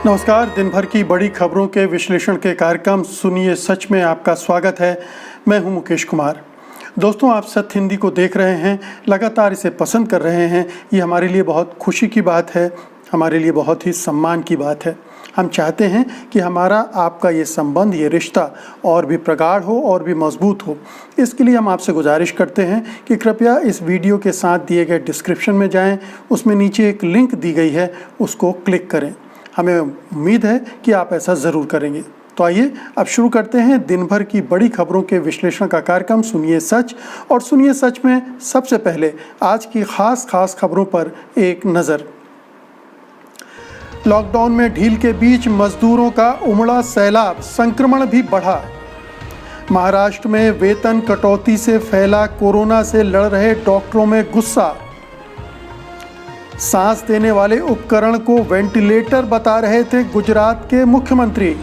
नमस्कार। दिन भर की बड़ी खबरों के विश्लेषण के कार्यक्रम सुनिए सच में आपका स्वागत है। मैं हूं मुकेश कुमार। दोस्तों, आप सत्य हिंदी को देख रहे हैं, लगातार इसे पसंद कर रहे हैं। ये हमारे लिए बहुत खुशी की बात है, हमारे लिए बहुत ही सम्मान की बात है। हम चाहते हैं कि हमारा आपका ये संबंध, ये रिश्ता और भी प्रगाढ़ हो और भी मजबूत हो। इसके लिए हम आपसे गुजारिश करते हैं कि कृपया इस वीडियो के साथ दिए गए डिस्क्रिप्शन में जाएं, उसमें नीचे एक लिंक दी गई है, उसको क्लिक करें। हमें उम्मीद है कि आप ऐसा ज़रूर करेंगे। तो आइए अब शुरू करते हैं दिन भर की बड़ी खबरों के विश्लेषण का कार्यक्रम सुनिए सच। और सुनिए सच में सबसे पहले आज की खास खबरों पर एक नज़र। लॉकडाउन में ढील के बीच मजदूरों का उमड़ा सैलाब, संक्रमण भी बढ़ा। महाराष्ट्र में वेतन कटौती से फैला कोरोना से लड़ रहे डॉक्टरों में गुस्सा। सांस देने वाले उपकरण को वेंटिलेटर बता रहे थे गुजरात के मुख्यमंत्री।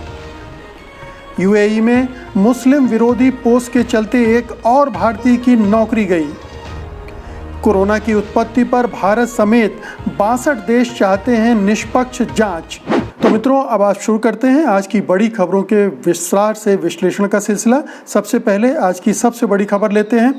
यूएई में मुस्लिम विरोधी पोस्ट के चलते एक और भारतीय की नौकरी गई। कोरोना की उत्पत्ति पर भारत समेत 62 देश चाहते हैं निष्पक्ष जांच। तो मित्रों, अब आज शुरू करते हैं आज की बड़ी खबरों के विस्तार से विश्लेषण का सिलसिला। सबसे पहले आज की सबसे बड़ी खबर लेते हैं।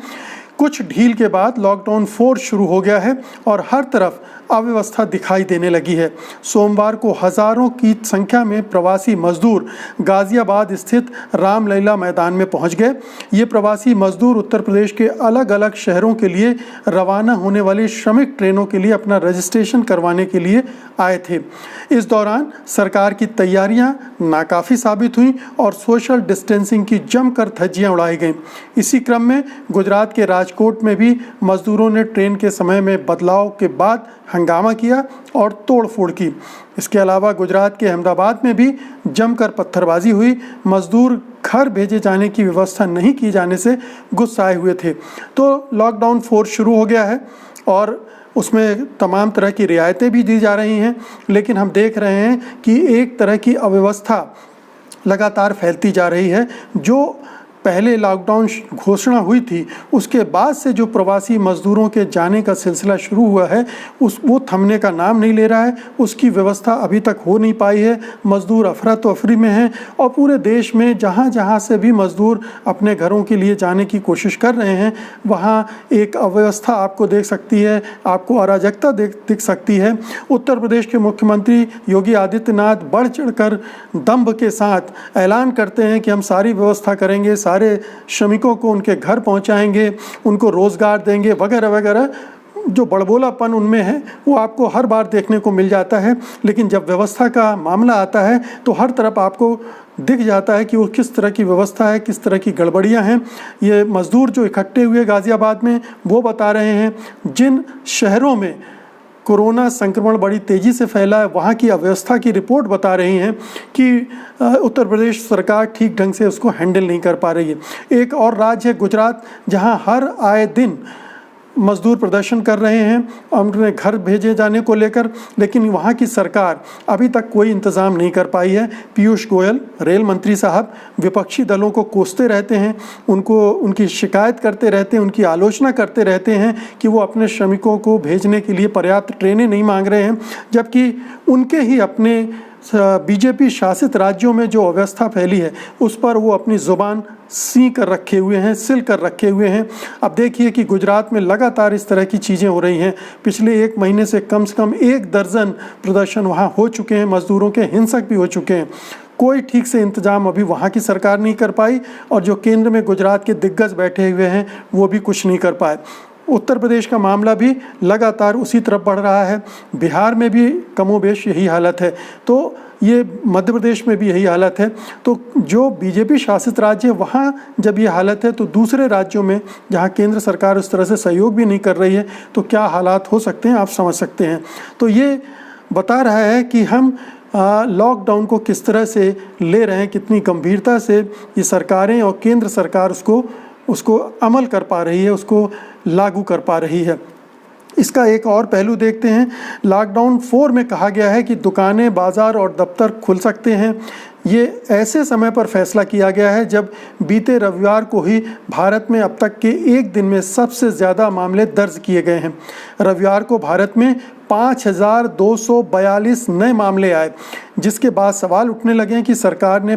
कुछ ढील के बाद लॉकडाउन 4 शुरू हो गया है और हर तरफ अव्यवस्था दिखाई देने लगी है। सोमवार को हजारों की संख्या में प्रवासी मजदूर गाजियाबाद स्थित रामलीला मैदान में पहुंच गए। ये प्रवासी मजदूर उत्तर प्रदेश के अलग अलग शहरों के लिए रवाना होने वाली श्रमिक ट्रेनों के लिए अपना रजिस्ट्रेशन करवाने के लिए आए थे। इस दौरान सरकार की तैयारियां नाकाफ़ी साबित हुई और सोशल डिस्टेंसिंग की जमकर धज्जियां उड़ाई गईं। इसी क्रम में गुजरात के राजकोट में भी मजदूरों ने ट्रेन के समय में बदलाव के बाद हंगामा किया और तोड़फोड़ की। इसके अलावा गुजरात के अहमदाबाद में भी जमकर पत्थरबाजी हुई। मजदूर घर भेजे जाने की व्यवस्था नहीं की जाने से गुस्साए हुए थे। तो लॉकडाउन 4 शुरू हो गया है और उसमें तमाम तरह की रियायतें भी दी जा रही हैं, लेकिन हम देख रहे हैं कि एक तरह की अव्यवस्था लगातार फैलती जा रही है। जो पहले लॉकडाउन घोषणा हुई थी, उसके बाद से जो प्रवासी मजदूरों के जाने का सिलसिला शुरू हुआ है वो थमने का नाम नहीं ले रहा है। उसकी व्यवस्था अभी तक हो नहीं पाई है। मजदूर अफरा तफरी में हैं और पूरे देश में जहाँ जहाँ से भी मजदूर अपने घरों के लिए जाने की कोशिश कर रहे हैं, वहाँ एक अव्यवस्था आपको देख सकती है, आपको अराजकता दिख सकती है। उत्तर प्रदेश के मुख्यमंत्री योगी आदित्यनाथ बढ़ चढ़कर दंभ के साथ ऐलान करते हैं कि हम सारी व्यवस्था करेंगे, सारे श्रमिकों को उनके घर पहुंचाएंगे, उनको रोजगार देंगे, वगैरह वगैरह। जो बड़बोलापन उनमें है वो आपको हर बार देखने को मिल जाता है, लेकिन जब व्यवस्था का मामला आता है तो हर तरफ आपको दिख जाता है कि वो किस तरह की व्यवस्था है, किस तरह की गड़बड़ियां हैं। ये मजदूर जो इकट्ठे हुए गाजियाबाद में, वो बता रहे हैं जिन शहरों में कोरोना संक्रमण बड़ी तेज़ी से फैला है, वहाँ की अव्यवस्था की रिपोर्ट बता रही हैं कि उत्तर प्रदेश सरकार ठीक ढंग से उसको हैंडल नहीं कर पा रही है। एक और राज्य है गुजरात, जहाँ हर आए दिन मजदूर प्रदर्शन कर रहे हैं अपने घर भेजे जाने को लेकर, लेकिन वहाँ की सरकार अभी तक कोई इंतज़ाम नहीं कर पाई है। पीयूष गोयल रेल मंत्री साहब विपक्षी दलों को कोसते रहते हैं, उनकी शिकायत करते रहते हैं, उनकी आलोचना करते रहते हैं कि वो अपने श्रमिकों को भेजने के लिए पर्याप्त ट्रेनें नहीं मांग रहे हैं, जबकि उनके ही अपने बीजेपी शासित राज्यों में जो अव्यवस्था फैली है उस पर वो अपनी ज़ुबान सी कर रखे हुए हैं, सिल कर रखे हुए हैं। अब देखिए कि गुजरात में लगातार इस तरह की चीज़ें हो रही हैं। पिछले 1 महीने से कम 1 दर्जन प्रदर्शन वहाँ हो चुके हैं, मजदूरों के हिंसक भी हो चुके हैं। कोई ठीक से इंतजाम अभी वहाँ की सरकार नहीं कर पाई और जो केंद्र में गुजरात के दिग्गज बैठे हुए हैं वो भी कुछ नहीं कर पाए। उत्तर प्रदेश का मामला भी लगातार उसी तरफ बढ़ रहा है। बिहार में भी कमोबेश यही हालत है, तो ये मध्य प्रदेश में भी यही हालत है। तो जो बीजेपी शासित राज्य है वहाँ जब ये हालत है, तो दूसरे राज्यों में जहाँ केंद्र सरकार उस तरह से सहयोग भी नहीं कर रही है, तो क्या हालात हो सकते हैं आप समझ सकते हैं। तो ये बता रहा है कि हम लॉकडाउन को किस तरह से ले रहे हैं, कितनी गंभीरता से ये सरकारें और केंद्र सरकार उसको अमल कर पा रही है, उसको लागू कर पा रही है। इसका एक और पहलू देखते हैं। लॉकडाउन 4 में कहा गया है कि दुकानें, बाजार और दफ्तर खुल सकते हैं। ये ऐसे समय पर फैसला किया गया है जब बीते रविवार को ही भारत में अब तक के एक दिन में सबसे ज़्यादा मामले दर्ज किए गए हैं। रविवार को भारत में 5,242 नए मामले आए, जिसके बाद सवाल उठने लगे कि सरकार ने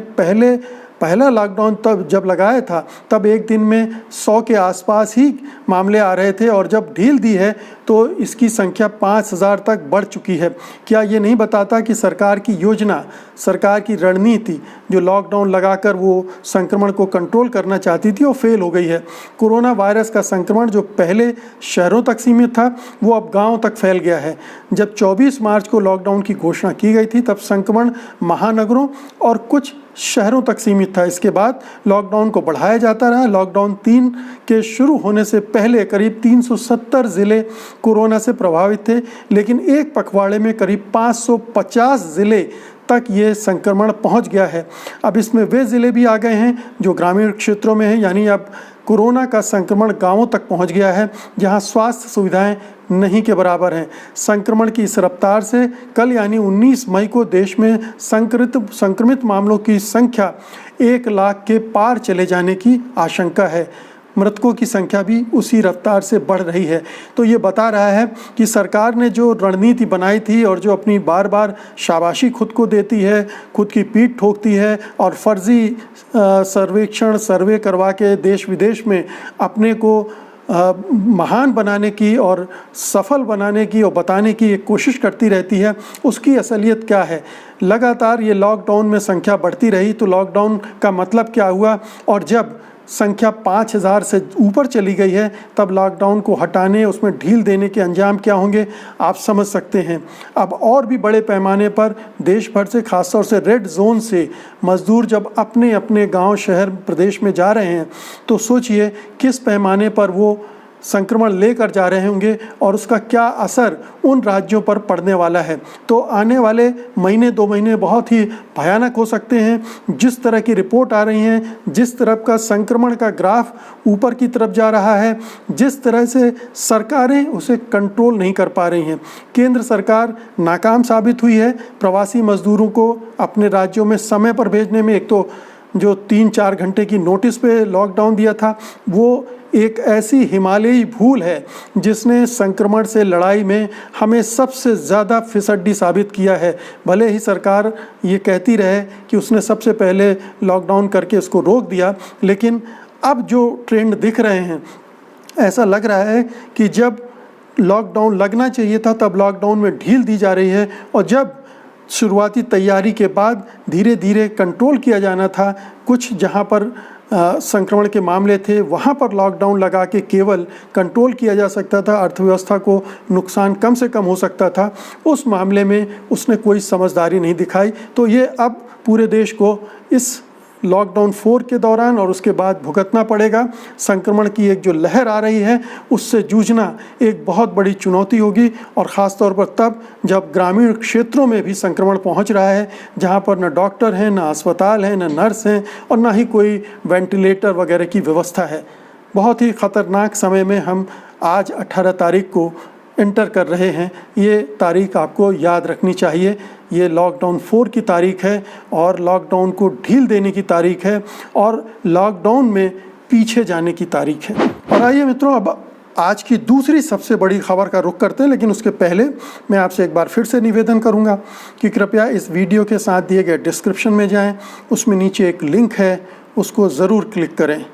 पहला लॉकडाउन तब जब लगाया था तब एक दिन में 100 के आसपास ही मामले आ रहे थे, और जब ढील दी है तो इसकी संख्या 5,000 तक बढ़ चुकी है। क्या ये नहीं बताता कि सरकार की योजना, सरकार की रणनीति जो लॉकडाउन लगाकर वो संक्रमण को कंट्रोल करना चाहती थी वो फेल हो गई है। कोरोना वायरस का संक्रमण जो पहले शहरों तक सीमित था वो अब गाँव तक फैल गया है। जब 24 मार्च को लॉकडाउन की घोषणा की गई थी तब संक्रमण महानगरों और कुछ शहरों तक सीमित था। इसके बाद लॉकडाउन को बढ़ाया जाता रहा। लॉकडाउन 3 के शुरू होने से पहले करीब 370 ज़िले कोरोना से प्रभावित थे, लेकिन एक पखवाड़े में करीब 550 ज़िले तक ये संक्रमण पहुंच गया है। अब इसमें वे ज़िले भी आ गए हैं जो ग्रामीण क्षेत्रों में हैं, यानी अब कोरोना का संक्रमण गांवों तक पहुंच गया है जहां स्वास्थ्य सुविधाएं नहीं के बराबर हैं। संक्रमण की इस रफ्तार से कल यानी 19 मई को देश में संक्रमित मामलों की संख्या 1 लाख के पार चले जाने की आशंका है। मृतकों की संख्या भी उसी रफ्तार से बढ़ रही है। तो ये बता रहा है कि सरकार ने जो रणनीति बनाई थी और जो अपनी बार बार शाबाशी खुद को देती है, खुद की पीठ ठोकती है और फर्जी सर्वे करवा के देश विदेश में अपने को महान बनाने की और सफल बनाने की और बताने की एक कोशिश करती रहती है, उसकी असलियत क्या है। लगातार ये लॉकडाउन में संख्या बढ़ती रही तो लॉकडाउन का मतलब क्या हुआ, और जब संख्या 5,000 से ऊपर चली गई है तब लॉकडाउन को हटाने, उसमें ढील देने के अंजाम क्या होंगे आप समझ सकते हैं। अब और भी बड़े पैमाने पर देश भर से, खासतौर से रेड जोन से मजदूर जब अपने अपने गांव, शहर, प्रदेश में जा रहे हैं तो सोचिए किस पैमाने पर वो संक्रमण लेकर जा रहे होंगे और उसका क्या असर उन राज्यों पर पड़ने वाला है। तो आने वाले महीने 2 महीने बहुत ही भयानक हो सकते हैं। जिस तरह की रिपोर्ट आ रही हैं, जिस तरफ का संक्रमण का ग्राफ ऊपर की तरफ जा रहा है, जिस तरह से सरकारें उसे कंट्रोल नहीं कर पा रही हैं। केंद्र सरकार नाकाम साबित हुई है प्रवासी मजदूरों को अपने राज्यों में समय पर भेजने में। एक तो जो 3-4 घंटे की नोटिस पे लॉकडाउन दिया था वो एक ऐसी हिमालयी भूल है जिसने संक्रमण से लड़ाई में हमें सबसे ज़्यादा फिसड्डी साबित किया है। भले ही सरकार ये कहती रहे कि उसने सबसे पहले लॉकडाउन करके इसको रोक दिया, लेकिन अब जो ट्रेंड दिख रहे हैं ऐसा लग रहा है कि जब लॉकडाउन लगना चाहिए था तब लॉकडाउन में ढील दी जा रही है, और जब शुरुआती तैयारी के बाद धीरे धीरे कंट्रोल किया जाना था, कुछ जहां पर संक्रमण के मामले थे वहां पर लॉकडाउन लगा के केवल कंट्रोल किया जा सकता था, अर्थव्यवस्था को नुकसान कम से कम हो सकता था, उस मामले में उसने कोई समझदारी नहीं दिखाई। तो ये अब पूरे देश को इस लॉकडाउन 4 के दौरान और उसके बाद भुगतना पड़ेगा। संक्रमण की एक जो लहर आ रही है उससे जूझना एक बहुत बड़ी चुनौती होगी, और ख़ास तौर पर तब जब ग्रामीण क्षेत्रों में भी संक्रमण पहुंच रहा है जहां पर न डॉक्टर हैं, न अस्पताल हैं, न नर्स हैं और न ही कोई वेंटिलेटर वगैरह की व्यवस्था है। बहुत ही ख़तरनाक समय में हम आज 18 तारीख को एंटर कर रहे हैं। ये तारीख आपको याद रखनी चाहिए। ये लॉकडाउन 4 की तारीख है और लॉकडाउन को ढील देने की तारीख है और लॉकडाउन में पीछे जाने की तारीख है। और आइए मित्रों, अब आज की दूसरी सबसे बड़ी खबर का रुख करते हैं, लेकिन उसके पहले मैं आपसे एक बार फिर से निवेदन करूंगा कि कृपया इस वीडियो के साथ दिए गए डिस्क्रिप्शन में जाएं, उसमें नीचे एक लिंक है, उसको ज़रूर क्लिक करें।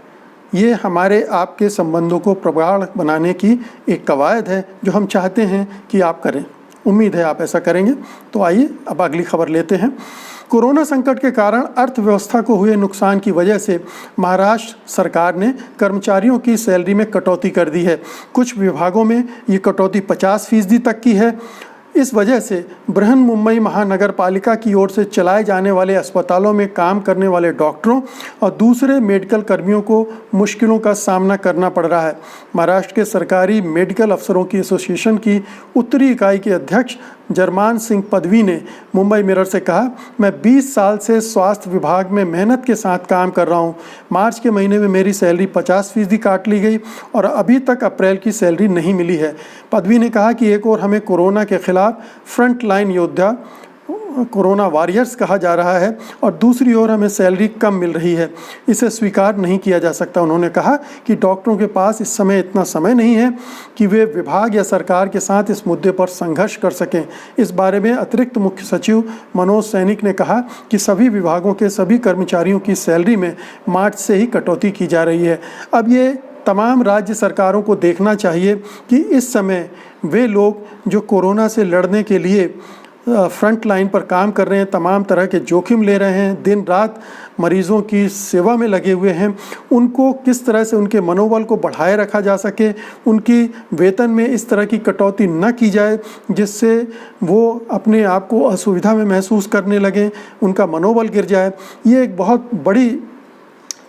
ये हमारे आपके संबंधों को प्रगाढ़ बनाने की एक कवायद है जो हम चाहते हैं कि आप करें। उम्मीद है आप ऐसा करेंगे। तो आइए अब अगली खबर लेते हैं। कोरोना संकट के कारण अर्थव्यवस्था को हुए नुकसान की वजह से महाराष्ट्र सरकार ने कर्मचारियों की सैलरी में कटौती कर दी है। कुछ विभागों में ये कटौती 50% तक की है। इस वजह से बृहन्मुंबई महानगर पालिका की ओर से चलाए जाने वाले अस्पतालों में काम करने वाले डॉक्टरों और दूसरे मेडिकल कर्मियों को मुश्किलों का सामना करना पड़ रहा है। महाराष्ट्र के सरकारी मेडिकल अफसरों की एसोसिएशन की उत्तरी इकाई के अध्यक्ष जरमान सिंह पदवी ने मुंबई मिरर से कहा, मैं 20 साल से स्वास्थ्य विभाग में मेहनत के साथ काम कर रहा हूं। मार्च के महीने में मेरी सैलरी 50% काट ली गई और अभी तक अप्रैल की सैलरी नहीं मिली है। पदवी ने कहा कि एक और हमें कोरोना के खिलाफ फ्रंट लाइन योद्धा कोरोना वॉरियर्स कहा जा रहा है और दूसरी ओर हमें सैलरी कम मिल रही है। इसे स्वीकार नहीं किया जा सकता। उन्होंने कहा कि डॉक्टरों के पास इस समय इतना समय नहीं है कि वे विभाग या सरकार के साथ इस मुद्दे पर संघर्ष कर सकें। इस बारे में अतिरिक्त मुख्य सचिव मनोज सैनिक ने कहा कि सभी विभागों के सभी कर्मचारियों की सैलरी में मार्च से ही कटौती की जा रही है। अब ये तमाम राज्य सरकारों को देखना चाहिए कि इस समय वे लोग जो कोरोना से लड़ने के लिए फ्रंट लाइन पर काम कर रहे हैं, तमाम तरह के जोखिम ले रहे हैं, दिन रात मरीज़ों की सेवा में लगे हुए हैं, उनको किस तरह से उनके मनोबल को बढ़ाए रखा जा सके, उनकी वेतन में इस तरह की कटौती न की जाए जिससे वो अपने आप को असुविधा में महसूस करने लगें, उनका मनोबल गिर जाए। ये एक बहुत बड़ी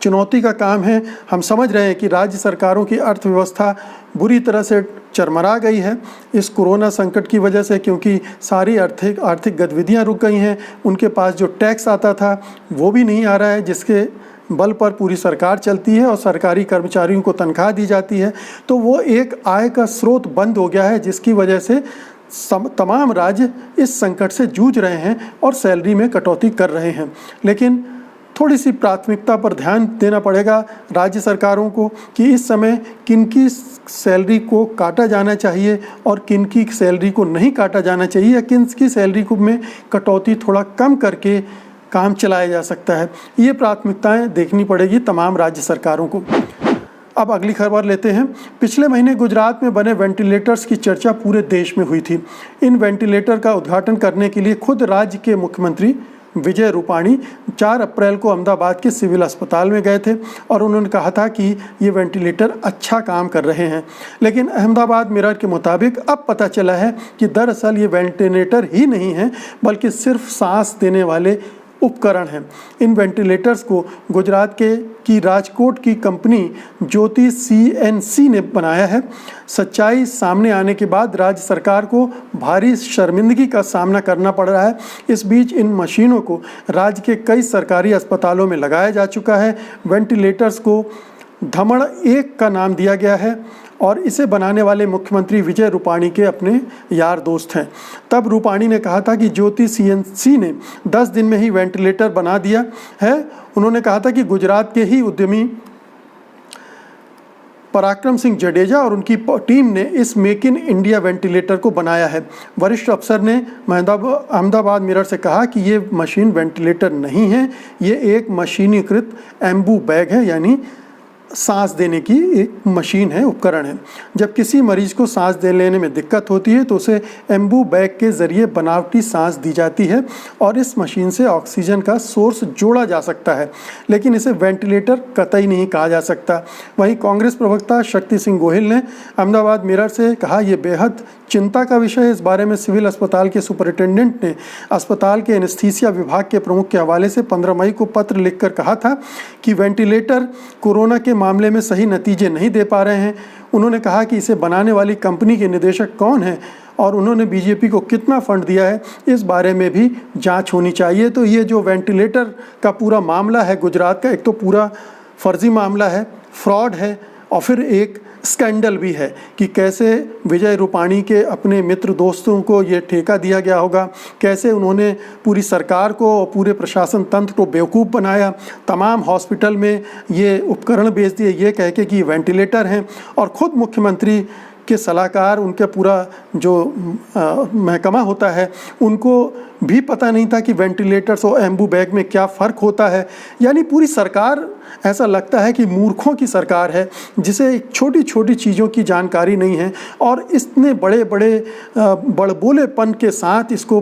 चुनौती का काम है। हम समझ रहे हैं कि राज्य सरकारों की अर्थव्यवस्था बुरी तरह से चरमरा गई है इस कोरोना संकट की वजह से, क्योंकि सारी आर्थिक गतिविधियां रुक गई हैं। उनके पास जो टैक्स आता था वो भी नहीं आ रहा है, जिसके बल पर पूरी सरकार चलती है और सरकारी कर्मचारियों को तनख्वाह दी जाती है। तो वो एक आय का स्रोत बंद हो गया है, जिसकी वजह से तमाम राज्य इस संकट से जूझ रहे हैं और सैलरी में कटौती कर रहे हैं। लेकिन थोड़ी सी प्राथमिकता पर ध्यान देना पड़ेगा राज्य सरकारों को कि इस समय किनकी सैलरी को काटा जाना चाहिए और किनकी सैलरी को नहीं काटा जाना चाहिए, या किनकी सैलरी को में कटौती थोड़ा कम करके काम चलाया जा सकता है। ये प्राथमिकताएं देखनी पड़ेगी तमाम राज्य सरकारों को। अब अगली खबर लेते हैं। पिछले महीने गुजरात में बने वेंटिलेटर्स की चर्चा पूरे देश में हुई थी। इन वेंटिलेटर का उद्घाटन करने के लिए खुद राज्य के मुख्यमंत्री विजय रूपाणी 4 अप्रैल को अहमदाबाद के सिविल अस्पताल में गए थे और उन्होंने कहा था कि ये वेंटिलेटर अच्छा काम कर रहे हैं। लेकिन अहमदाबाद मिरर के मुताबिक अब पता चला है कि दरअसल ये वेंटिलेटर ही नहीं है, बल्कि सिर्फ सांस देने वाले उपकरण हैं। इन वेंटिलेटर्स को गुजरात की राजकोट की कंपनी ज्योति CNC ने बनाया है। सच्चाई सामने आने के बाद राज्य सरकार को भारी शर्मिंदगी का सामना करना पड़ रहा है। इस बीच इन मशीनों को राज्य के कई सरकारी अस्पतालों में लगाया जा चुका है। वेंटिलेटर्स को धमड़ 1 का नाम दिया गया है और इसे बनाने वाले मुख्यमंत्री विजय रूपाणी के अपने यार दोस्त हैं। तब रूपाणी ने कहा था कि ज्योति CNC ने 10 दिन में ही वेंटिलेटर बना दिया है। उन्होंने कहा था कि गुजरात के ही उद्यमी पराक्रम सिंह जडेजा और उनकी टीम ने इस मेक इन इंडिया वेंटिलेटर को बनाया है। वरिष्ठ अफसर ने अहमदाबाद मिरर से कहा कि ये मशीन वेंटिलेटर नहीं है, ये एक मशीनीकृत एम्बू बैग है, यानी सांस देने की एक मशीन है, उपकरण है। जब किसी मरीज को सांस दे लेने में दिक्कत होती है तो उसे एम्बू बैग के ज़रिए बनावटी सांस दी जाती है और इस मशीन से ऑक्सीजन का सोर्स जोड़ा जा सकता है, लेकिन इसे वेंटिलेटर कतई नहीं कहा जा सकता। वहीं कांग्रेस प्रवक्ता शक्ति सिंह गोहिल ने अहमदाबाद मिरर से कहा, यह बेहद चिंता का विषय है। इस बारे में सिविल अस्पताल के सुपरिटेंडेंट ने अस्पताल के एनेस्थीसिया विभाग के प्रमुख के हवाले से 15 मई को पत्र लिखकर कहा था कि वेंटिलेटर कोरोना के मामले में सही नतीजे नहीं दे पा रहे हैं। उन्होंने कहा कि इसे बनाने वाली कंपनी के निदेशक कौन हैं और उन्होंने बीजेपी को कितना फंड दिया है, इस बारे में भी जांच होनी चाहिए। तो ये जो वेंटिलेटर का पूरा मामला है गुजरात का, एक तो पूरा फर्जी मामला है, फ्रॉड है और फिर एक स्कैंडल भी है कि कैसे विजय रूपाणी के अपने मित्र दोस्तों को ये ठेका दिया गया होगा, कैसे उन्होंने पूरी सरकार को और पूरे प्रशासन तंत्र को बेवकूफ़ बनाया, तमाम हॉस्पिटल में ये उपकरण बेच दिए ये कह के कि वेंटिलेटर हैं, और ख़ुद मुख्यमंत्री के सलाहकार, उनके पूरा जो महकमा होता है, उनको भी पता नहीं था कि वेंटिलेटर्स और एम्बू बैग में क्या फ़र्क होता है। यानी पूरी सरकार ऐसा लगता है कि मूर्खों की सरकार है, जिसे एक छोटी छोटी चीज़ों की जानकारी नहीं है और इतने बड़े बड़े बड़बोलेपन के साथ इसको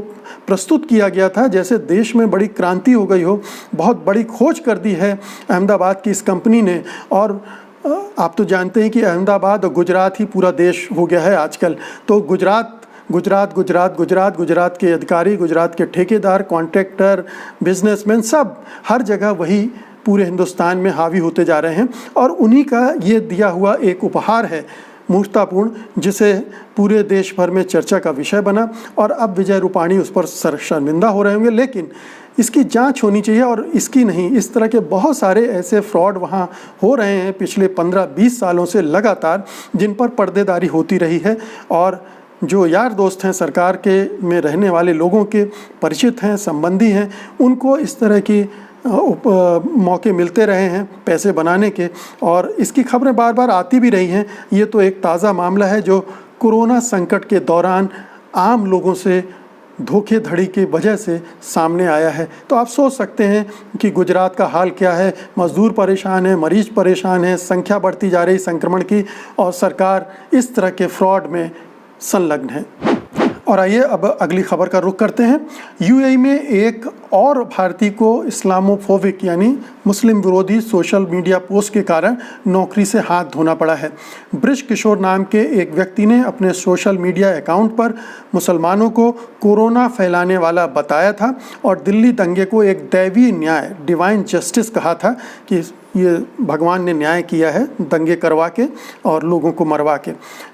प्रस्तुत किया गया था जैसे देश में बड़ी क्रांति हो गई हो। बहुत बड़ी खोज कर दी है अहमदाबाद की इस कंपनी ने, और आप तो जानते हैं कि अहमदाबाद और गुजरात ही पूरा देश हो गया है आजकल। तो गुजरात गुजरात गुजरात गुजरात गुजरात के अधिकारी, गुजरात के ठेकेदार, कॉन्ट्रैक्टर, बिजनेसमैन, सब हर जगह वही पूरे हिंदुस्तान में हावी होते जा रहे हैं। और उन्हीं का ये दिया हुआ एक उपहार है मूर्खतापूर्ण, जिसे पूरे देश भर में चर्चा का विषय बना। और अब विजय रूपाणी उस पर शर्मिंदा हो रहे होंगे, लेकिन इसकी जांच होनी चाहिए। और इसकी नहीं, इस तरह के बहुत सारे ऐसे फ्रॉड वहाँ हो रहे हैं पिछले 15-20 सालों से लगातार, जिन पर पर्देदारी होती रही है। और जो यार दोस्त हैं सरकार के में रहने वाले लोगों के, परिचित हैं, संबंधी हैं, उनको इस तरह की मौके मिलते रहे हैं पैसे बनाने के। और इसकी खबरें बार बार आती भी रही हैं। ये तो एक ताज़ा मामला है जो कोरोना संकट के दौरान आम लोगों से धोखेधड़ी की वजह से सामने आया है। तो आप सोच सकते हैं कि गुजरात का हाल क्या है। मज़दूर परेशान है, मरीज परेशान है, संख्या बढ़ती जा रही संक्रमण की, और सरकार इस तरह के फ्रॉड में संलग्न है। और आइए अब अगली खबर का रुख करते हैं। यूएई में एक और भारतीय को इस्लामोफोबिक यानी मुस्लिम विरोधी सोशल मीडिया पोस्ट के कारण नौकरी से हाथ धोना पड़ा है। ब्रिज किशोर नाम के एक व्यक्ति ने अपने सोशल मीडिया अकाउंट पर मुसलमानों को कोरोना फैलाने वाला बताया था और दिल्ली दंगे को एक दैवीय न्याय, डिवाइन जस्टिस कहा था कि ये भगवान ने न्याय किया है दंगे करवा के और लोगों को मरवा के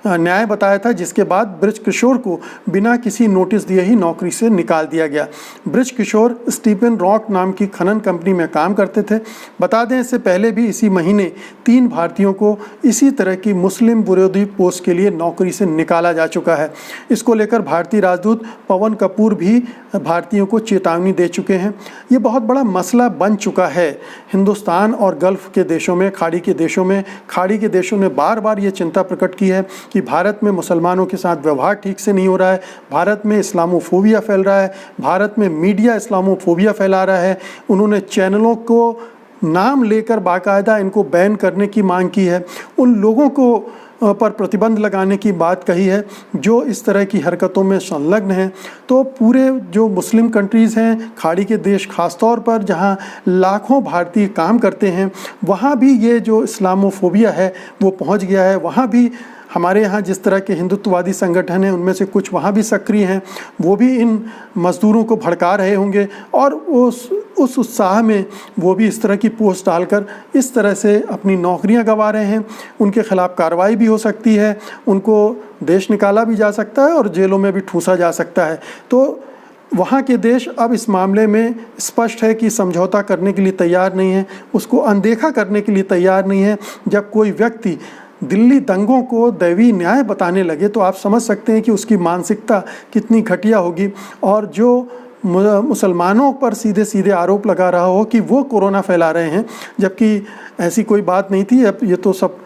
न्याय बताया था, जिसके बाद ब्रिज किशोर को बिना किसी नोटिस दिए ही नौकरी से निकाल दिया गया। ब्रिज किशोर स्टीफन रॉक नाम की खनन कंपनी में काम करते थे। बता दें, इससे पहले भी इसी महीने 3 भारतीयों को इसी तरह की मुस्लिम विरोधी पोस्ट के लिए नौकरी से निकाला जा चुका है। इसको लेकर भारतीय राजदूत पवन कपूर भी भारतीयों को चेतावनी दे चुके हैं। ये बहुत बड़ा मसला बन चुका है हिंदुस्तान और गल्फ के देशों में, खाड़ी के देशों ने बार बार ये चिंता प्रकट की है कि भारत में मुसलमानों के साथ व्यवहार ठीक से नहीं हो रहा है, भारत में इस्लामोफोबिया फैल रहा है, भारत में मीडिया इस्लामोफोबिया फैला रहा है। उन्होंने चैनलों को नाम लेकर बाकायदा इनको बैन करने की मांग की है, उन लोगों को पर प्रतिबंध लगाने की बात कही है जो इस तरह की हरकतों में संलग्न हैं। तो पूरे जो मुस्लिम कंट्रीज़ हैं, खाड़ी के देश खास तौर पर जहां लाखों भारतीय काम करते हैं, वहां भी ये जो इस्लामोफोबिया है वो पहुंच गया है। वहां भी हमारे यहाँ जिस तरह के हिंदुत्ववादी संगठन हैं उनमें से कुछ वहाँ भी सक्रिय हैं, वो भी इन मज़दूरों को भड़का रहे होंगे और उस उत्साह में वो भी इस तरह की पोस्ट डालकर इस तरह से अपनी नौकरियां गंवा रहे हैं। उनके खिलाफ कार्रवाई भी हो सकती है, उनको देश निकाला भी जा सकता है और जेलों में भी ठूंसा जा सकता है। तो वहाँ के देश अब इस मामले में स्पष्ट है कि समझौता करने के लिए तैयार नहीं है, उसको अनदेखा करने के लिए तैयार नहीं है। जब कोई व्यक्ति दिल्ली दंगों को दैवीय न्याय बताने लगे तो आप समझ सकते हैं कि उसकी मानसिकता कितनी घटिया होगी। और जो मुसलमानों पर सीधे सीधे आरोप लगा रहा हो कि वो कोरोना फैला रहे हैं, जबकि ऐसी कोई बात नहीं थी, अब ये तो सब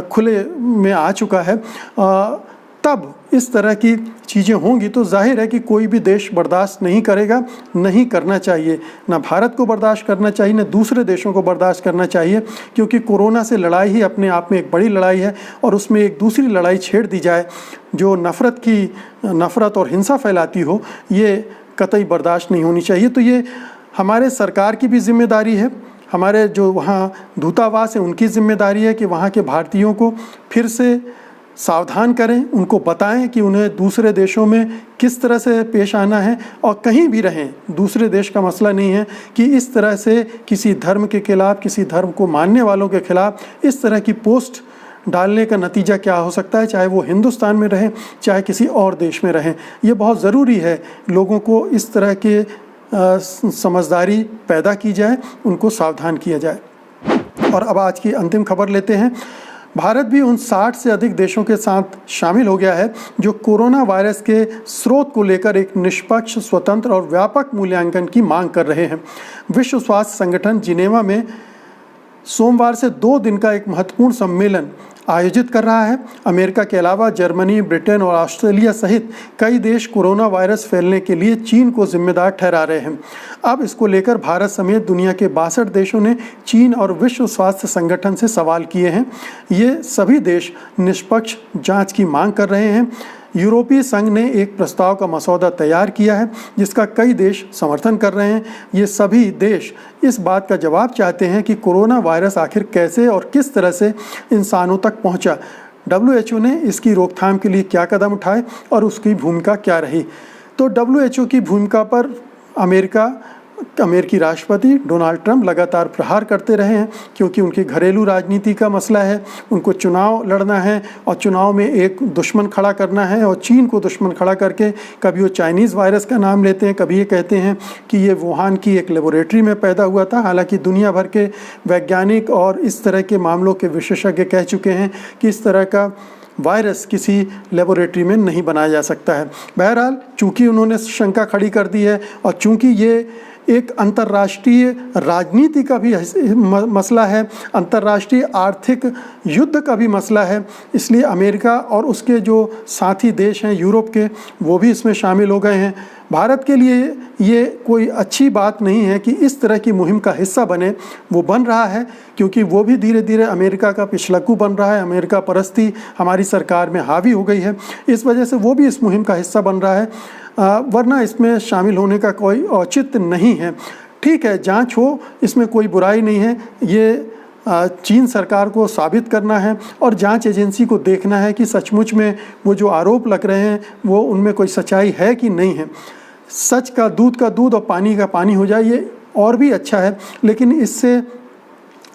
खुले में आ चुका है। तब इस तरह की चीज़ें होंगी तो जाहिर है कि कोई भी देश बर्दाश्त नहीं करेगा, नहीं करना चाहिए। ना भारत को बर्दाश्त करना चाहिए, ना दूसरे देशों को बर्दाश्त करना चाहिए, क्योंकि कोरोना से लड़ाई ही अपने आप में एक बड़ी लड़ाई है और उसमें एक दूसरी लड़ाई छेड़ दी जाए जो नफ़रत और हिंसा फैलाती हो, ये कतई बर्दाश्त नहीं होनी चाहिए। तो ये हमारे सरकार की भी जिम्मेदारी है, हमारे जो वहाँ दूतावास है उनकी जिम्मेदारी है कि वहाँ के भारतीयों को फिर से सावधान करें, उनको बताएं कि उन्हें दूसरे देशों में किस तरह से पेश आना है। और कहीं भी रहें, दूसरे देश का मसला नहीं है कि इस तरह से किसी धर्म के खिलाफ, किसी धर्म को मानने वालों के खिलाफ इस तरह की पोस्ट डालने का नतीजा क्या हो सकता है, चाहे वो हिंदुस्तान में रहें, चाहे किसी और देश में रहें। ये बहुत ज़रूरी है, लोगों को इस तरह के समझदारी पैदा की जाए, उनको सावधान किया जाए। और अब आज की अंतिम खबर लेते हैं। भारत भी उन 60 से अधिक देशों के साथ शामिल हो गया है जो कोरोना वायरस के स्रोत को लेकर एक निष्पक्ष, स्वतंत्र और व्यापक मूल्यांकन की मांग कर रहे हैं। विश्व स्वास्थ्य संगठन जिनेवा में सोमवार से 2 दिन का एक महत्वपूर्ण सम्मेलन आयोजित कर रहा है। अमेरिका के अलावा जर्मनी, ब्रिटेन और ऑस्ट्रेलिया सहित कई देश कोरोना वायरस फैलने के लिए चीन को जिम्मेदार ठहरा रहे हैं। अब इसको लेकर भारत समेत दुनिया के 62 देशों ने चीन और विश्व स्वास्थ्य संगठन से सवाल किए हैं। ये सभी देश निष्पक्ष जांच की मांग कर रहे हैं। यूरोपीय संघ ने एक प्रस्ताव का मसौदा तैयार किया है जिसका कई देश समर्थन कर रहे हैं। ये सभी देश इस बात का जवाब चाहते हैं कि कोरोना वायरस आखिर कैसे और किस तरह से इंसानों तक पहुंचा। WHO ने इसकी रोकथाम के लिए क्या कदम उठाए और उसकी भूमिका क्या रही। तो WHO की भूमिका पर अमेरिकी राष्ट्रपति डोनाल्ड ट्रंप लगातार प्रहार करते रहे हैं, क्योंकि उनकी घरेलू राजनीति का मसला है। उनको चुनाव लड़ना है और चुनाव में एक दुश्मन खड़ा करना है, और चीन को दुश्मन खड़ा करके कभी वो चाइनीज़ वायरस का नाम लेते हैं, कभी ये कहते हैं कि ये वुहान की एक लेबोरेटरी में पैदा हुआ था। हालांकि दुनिया भर के वैज्ञानिक और इस तरह के मामलों के विशेषज्ञ कह चुके हैं कि इस तरह का वायरस किसी लेबोरेटरी में नहीं बनाया जा सकता है। बहरहाल चूँकि उन्होंने शंका खड़ी कर दी है और चूँकि ये एक अंतर्राष्ट्रीय राजनीति का भी मसला है, अंतर्राष्ट्रीय आर्थिक युद्ध का भी मसला है, इसलिए अमेरिका और उसके जो साथी देश हैं यूरोप के, वो भी इसमें शामिल हो गए हैं। भारत के लिए ये कोई अच्छी बात नहीं है कि इस तरह की मुहिम का हिस्सा बने। वो बन रहा है क्योंकि वो भी धीरे धीरे अमेरिका का पिछलक्कू बन रहा है। अमेरिका परस्ती हमारी सरकार में हावी हो गई है, इस वजह से वो भी इस मुहिम का हिस्सा बन रहा है, वरना इसमें शामिल होने का कोई औचित्य नहीं है। ठीक है, जांच हो, इसमें कोई बुराई नहीं है। ये चीन सरकार को साबित करना है और जांच एजेंसी को देखना है कि सचमुच में वो जो आरोप लग रहे हैं वो उनमें कोई सच्चाई है कि नहीं है। सच का दूध और पानी का पानी हो जाए, ये और भी अच्छा है, लेकिन इससे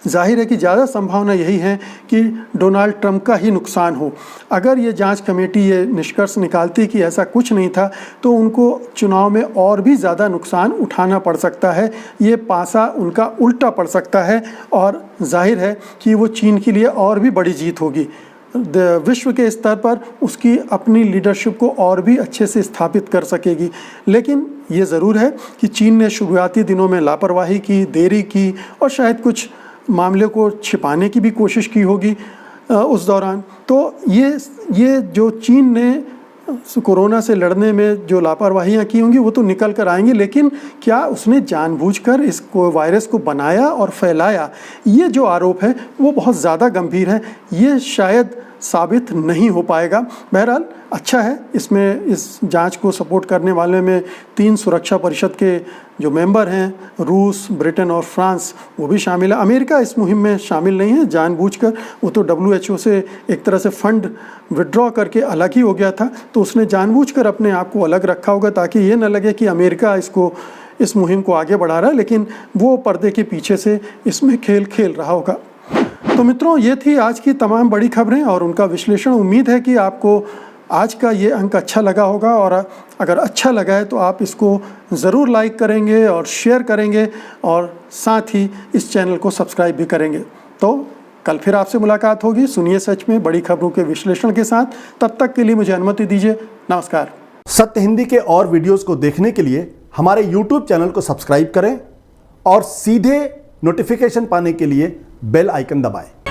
जाहिर है कि ज़्यादा संभावना यही है कि डोनाल्ड ट्रंप का ही नुकसान हो। अगर ये जांच कमेटी ये निष्कर्ष निकालती कि ऐसा कुछ नहीं था, तो उनको चुनाव में और भी ज़्यादा नुकसान उठाना पड़ सकता है। ये पासा उनका उल्टा पड़ सकता है और जाहिर है कि वो चीन के लिए और भी बड़ी जीत होगी। विश्व के स्तर पर उसकी अपनी लीडरशिप को और भी अच्छे से स्थापित कर सकेगी। लेकिन ये ज़रूर है कि चीन ने शुरुआती दिनों में लापरवाही की, देरी की और शायद कुछ मामले को छिपाने की भी कोशिश की होगी उस दौरान। तो ये जो चीन ने कोरोना से लड़ने में जो लापरवाहियाँ की होंगी वो तो निकल कर आएंगी, लेकिन क्या उसने जानबूझकर इस वायरस को बनाया और फैलाया, ये जो आरोप है वो बहुत ज़्यादा गंभीर है। ये शायद साबित नहीं हो पाएगा। बहरहाल अच्छा है, इसमें इस जांच को सपोर्ट करने वाले में 3 सुरक्षा परिषद के जो मेंबर हैं, रूस, ब्रिटेन और फ्रांस, वो भी शामिल है। अमेरिका इस मुहिम में शामिल नहीं है जानबूझकर। वो तो WHO से एक तरह से फंड विड्रॉ करके अलग ही हो गया था, तो उसने जानबूझकर अपने आप को अलग रखा होगा ताकि ये न लगे कि अमेरिका इस मुहिम को आगे बढ़ा रहा है, लेकिन वो पर्दे के पीछे से इसमें खेल रहा होगा। तो मित्रों, ये थी आज की तमाम बड़ी खबरें और उनका विश्लेषण। उम्मीद है कि आपको आज का ये अंक अच्छा लगा होगा, और अगर अच्छा लगा है तो आप इसको ज़रूर लाइक करेंगे और शेयर करेंगे और साथ ही इस चैनल को सब्सक्राइब भी करेंगे। तो कल फिर आपसे मुलाकात होगी सुनिए सच में बड़ी खबरों के विश्लेषण के साथ। तब तक के लिए मुझे अनुमति दीजिए। नमस्कार। सत्य हिंदी के और वीडियोस को देखने के लिए हमारे YouTube चैनल को सब्सक्राइब करें और सीधे नोटिफिकेशन पाने के लिए बेल आइकन दबाएं।